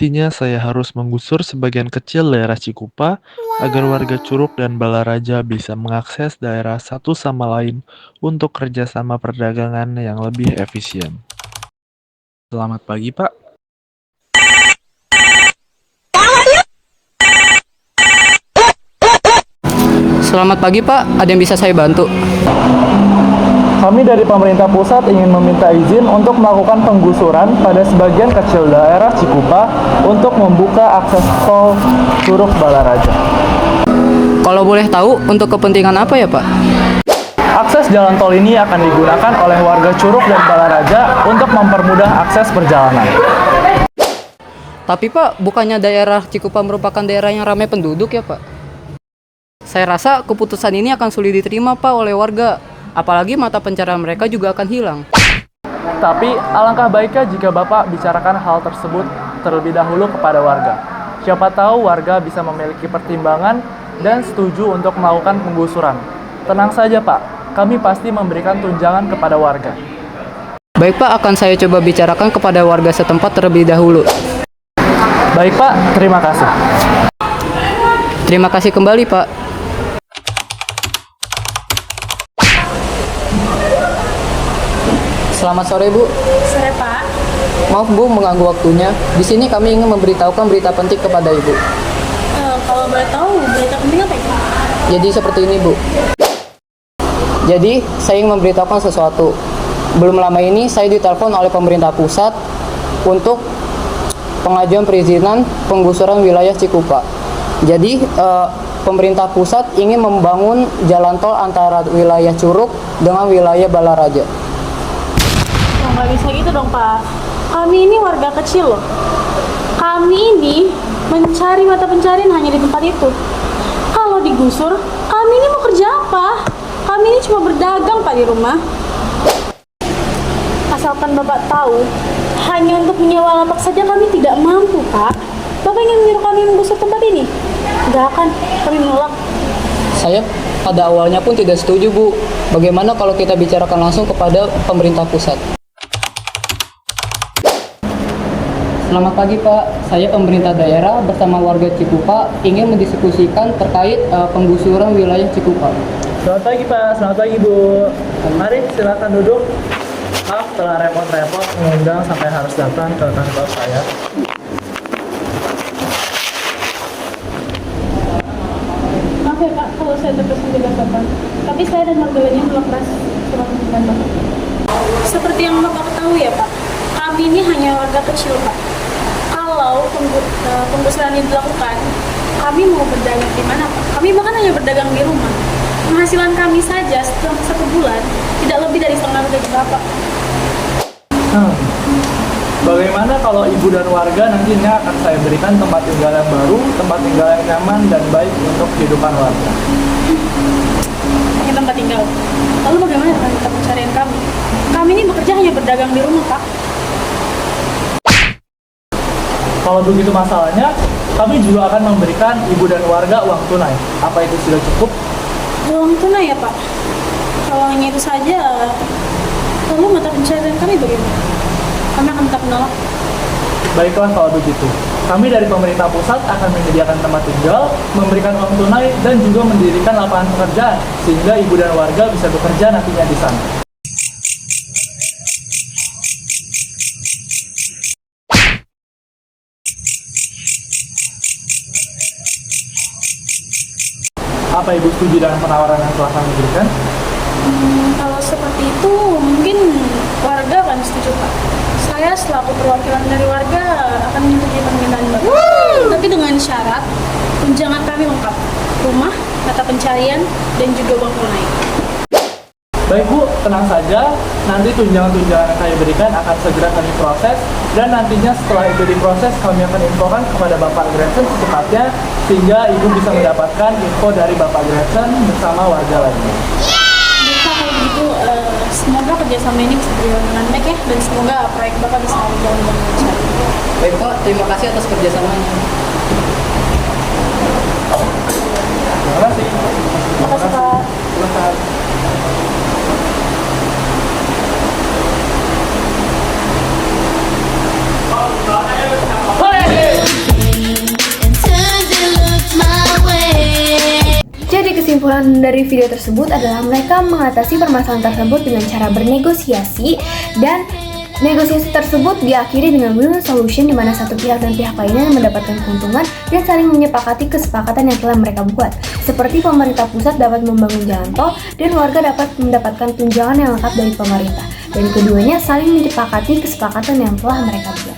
Pastinya saya harus menggusur sebagian kecil daerah Cikupa agar warga Curug dan Balaraja bisa mengakses daerah satu sama lain untuk kerjasama perdagangan yang lebih efisien. Selamat pagi, Pak. Selamat pagi Pak, ada yang bisa saya bantu? Kami dari pemerintah pusat ingin meminta izin untuk melakukan penggusuran pada sebagian kecil daerah Cikupa untuk membuka akses tol Curug Balaraja. Kalau boleh tahu, untuk kepentingan apa ya Pak? Akses jalan tol ini akan digunakan oleh warga Curug dan Balaraja untuk mempermudah akses perjalanan. Tapi Pak, bukannya daerah Cikupa merupakan daerah yang ramai penduduk ya Pak? Saya rasa keputusan ini akan sulit diterima Pak oleh warga, apalagi mata pencarian mereka juga akan hilang. Tapi alangkah baiknya jika Bapak bicarakan hal tersebut terlebih dahulu kepada warga. Siapa tahu warga bisa memiliki pertimbangan dan setuju untuk melakukan penggusuran. Tenang saja Pak, kami pasti memberikan tunjangan kepada warga. Baik Pak, akan saya coba bicarakan kepada warga setempat terlebih dahulu. Baik Pak, terima kasih. Terima kasih kembali Pak. Selamat sore Bu. Sore Pak. Maaf Bu mengganggu waktunya. Di sini kami ingin memberitahukan berita penting kepada Ibu. Kalau boleh tahu berita penting apa itu? Jadi seperti ini Bu. Jadi saya ingin memberitahukan sesuatu. Belum lama ini saya ditelepon oleh pemerintah pusat untuk pengajuan perizinan penggusuran wilayah Cikupa. Jadi pemerintah pusat ingin membangun jalan tol antara wilayah Curug dengan wilayah Balaraja. Nggak bisa gitu dong Pak. Kami ini warga kecil loh. Kami ini mencari mata pencarian hanya di tempat itu. Kalau digusur, kami ini mau kerja apa? Kami ini cuma berdagang Pak di rumah. Asalkan Bapak tahu, hanya untuk menyewa lapak saja kami tidak mampu Pak. Bapak ingin menyuruh kami menggusur tempat ini? Tidak akan, kami menolak. Saya pada awalnya pun tidak setuju Bu. Bagaimana kalau kita bicarakan langsung kepada pemerintah pusat? Selamat pagi Pak, saya pemerintah daerah bersama warga Cikupa ingin mendiskusikan terkait penggusuran wilayah Cikupa. Selamat pagi Pak, selamat pagi Bu. Mari silakan duduk. Maaf telah repot-repot mengundang sampai harus datang ke kantor saya. Maaf ya Pak, kalau saya terkesan tidak sopan. Tapi saya dan warga lainnya melepas surat tuntutan Bapak. Seperti yang Bapak ketahui ya Pak, kami ini hanya warga kecil Pak. Kalau penggusuran ini dilakukan, kami mau berdagang di mana Pak? Kami bahkan hanya berdagang di rumah. Penghasilan kami saja setelah 1 bulan tidak lebih dari setengah gaji Bapak. Bagaimana kalau ibu dan warga nantinya akan saya berikan tempat tinggal yang baru, tempat tinggal yang nyaman dan baik untuk kehidupan warga. Hanya tempat tinggal. Lalu bagaimana dengan mata pencarian kami? Kami ini bekerja hanya berdagang di rumah Pak. Kalau begitu masalahnya, kami juga akan memberikan ibu dan warga uang tunai. Apa itu sudah cukup? Uang tunai ya Pak? Kalau hanya itu saja, lalu mata pencarian kami bagaimana? Kami akan tetap menolak. Baiklah kalau begitu. Kami dari pemerintah pusat akan menyediakan tempat tinggal, memberikan uang tunai, dan juga mendirikan lapangan pekerjaan, sehingga ibu dan warga bisa bekerja nantinya di sana. Apa Ibu setuju dengan penawaran yang telah kami berikan? Kalau seperti itu, mungkin warga akan setuju Pak. Saya selaku perwakilan dari warga akan menyetujui permintaan Bapak. Tapi dengan syarat, tunjangan kami lengkap. Rumah, mata pencarian, dan juga uang tunai. Baik Bu, tenang saja. Nanti tunjangan-tunjangan yang kami berikan akan segera kami proses. Dan nantinya setelah itu diproses, kami akan infokan kepada Bapak Gretchen secepatnya. Sehingga Ibu bisa mendapatkan info dari Bapak Gretchen bersama warga lainnya. Bisa kalau begitu, semoga kerjasama ini bisa berjalan dengan baik ya. Dan semoga proyek Bapak bisa berjalan dengan lancar. Baik Pak, terima kasih atas kerjasamanya. Terima kasih. Terima kasih Pak. Silakan. Hey! Kesimpulan dari video tersebut adalah mereka mengatasi permasalahan tersebut dengan cara bernegosiasi, dan negosiasi tersebut diakhiri dengan win-win solution di mana satu pihak dan pihak lainnya mendapatkan keuntungan dan saling menyepakati kesepakatan yang telah mereka buat. Seperti pemerintah pusat dapat membangun jalan tol dan warga dapat mendapatkan tunjangan yang lengkap dari pemerintah. Dan keduanya saling menyepakati kesepakatan yang telah mereka buat.